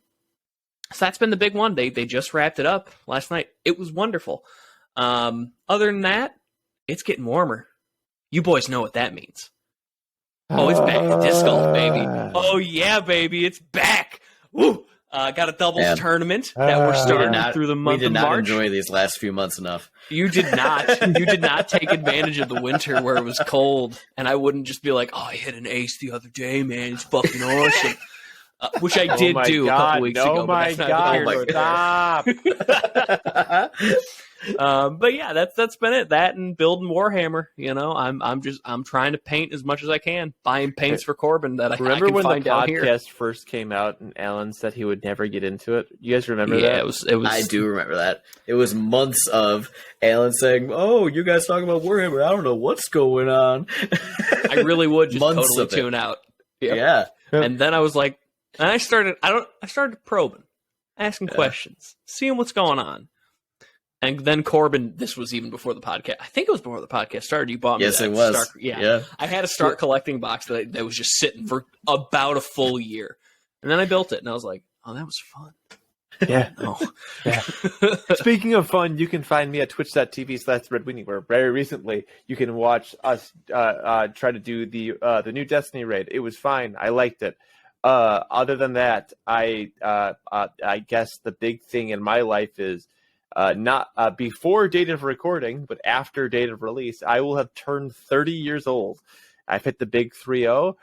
that's been the big one. They just wrapped it up last night. It was wonderful. Other than that, it's getting warmer. You boys know what that means. Oh, it's back to disc golf, baby. Oh yeah, baby, it's back. Woo! Got a doubles tournament that we're starting through the month of March.
We did not enjoy these last few months enough.
You did not. You did not take advantage of the winter where it was cold, and I wouldn't just be like, "Oh, I hit an ace the other day, man. It's fucking awesome." Which I did do a couple weeks ago.
Oh my god! Stop.
But yeah, that's been it. That and building Warhammer. I'm trying to paint as much as I can. Buying paints for Corbin that I can
remember when
find
the
down here.
podcast first came out and Alan said he would never get into it. You guys remember that?
Yeah, it was.
I do remember that. It was months of Alan saying, "Oh, you guys talking about Warhammer? I don't know what's going on."
I really would just totally tune out. Yep.
Yeah,
and then I was like, and I started probing, asking questions, seeing what's going on. And then Corbin, this was even before the podcast. I think it was before the podcast started. You bought me
yes,
that.
It was.
Yeah. I had a start collecting box that was just sitting for about a full year. And then I built it, and I was like, oh, that was fun.
Yeah.
Oh.
Yeah. Speaking of fun, you can find me at twitch.tv/redweenie, where very recently you can watch us try to do the new Destiny raid. It was fine. I liked it. Other than that, I guess the big thing in my life is not before date of recording, but after date of release, I will have turned 30 years old. I've hit the big 3-0.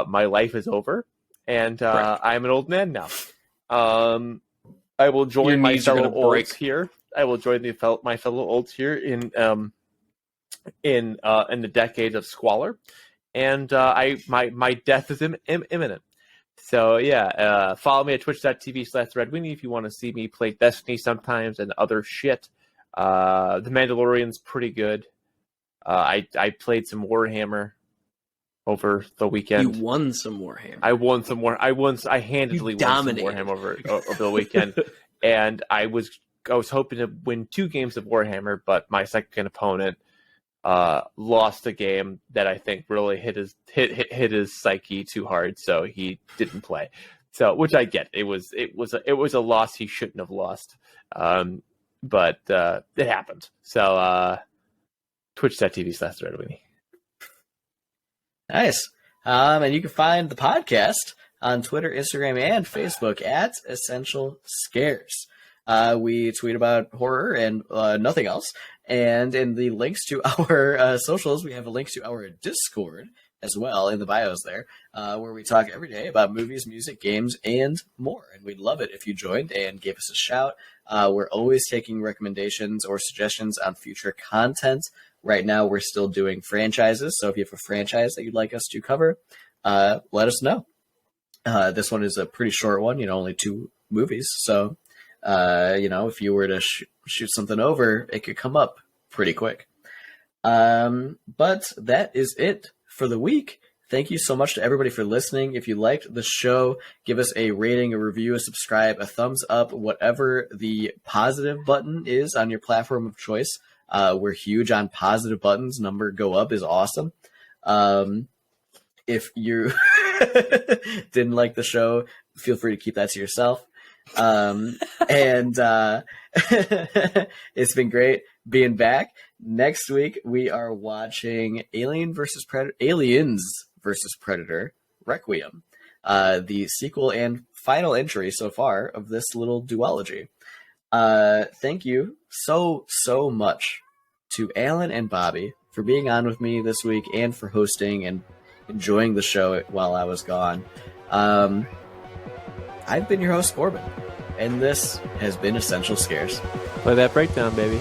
My life is over, and I'm an old man now. I will join my fellow olds here. I will join my fellow olds here in the decade of squalor, and my death is imminent. So yeah, follow me at twitch.tv/redweenie if you want to see me play Destiny sometimes and other shit. The Mandalorian's pretty good. I played some Warhammer over the weekend.
You won some Warhammer.
I won some more. I handedly won some Warhammer over the weekend, and I was hoping to win 2 games of Warhammer, but my second opponent lost a game that I think really hit his psyche too hard, so he didn't play. So, which I get. It was a loss he shouldn't have lost, but it happened. So, twitch.tv/redweenie.
Nice. And you can find the podcast on Twitter, Instagram, and Facebook at Essential Scares. We tweet about horror and nothing else. And in the links to our socials, we have a link to our Discord as well in the bios there, where we talk every day about movies, music, games, and more. And we'd love it if you joined and gave us a shout. We're always taking recommendations or suggestions on future content. Right now, we're still doing franchises, so if you have a franchise that you'd like us to cover, let us know. This one is a pretty short one, only 2 movies. So, if you were to shoot something over, it could come up pretty quick. But that is it for the week. Thank you so much to everybody for listening. If you liked the show, give us a rating, a review, a subscribe, a thumbs up, whatever the positive button is on your platform of choice. We're huge on positive buttons. Number go up is awesome. If you didn't like the show, feel free to keep that to yourself. And it's been great being back. Next week, we are watching Aliens versus Predator Requiem, the sequel and final entry so far of this little duology. Thank you so much to Alan and Bobby for being on with me this week and for hosting and enjoying the show while I was gone. I've been your host, Corbin, and this has been Essential Scares.
Play that breakdown, baby.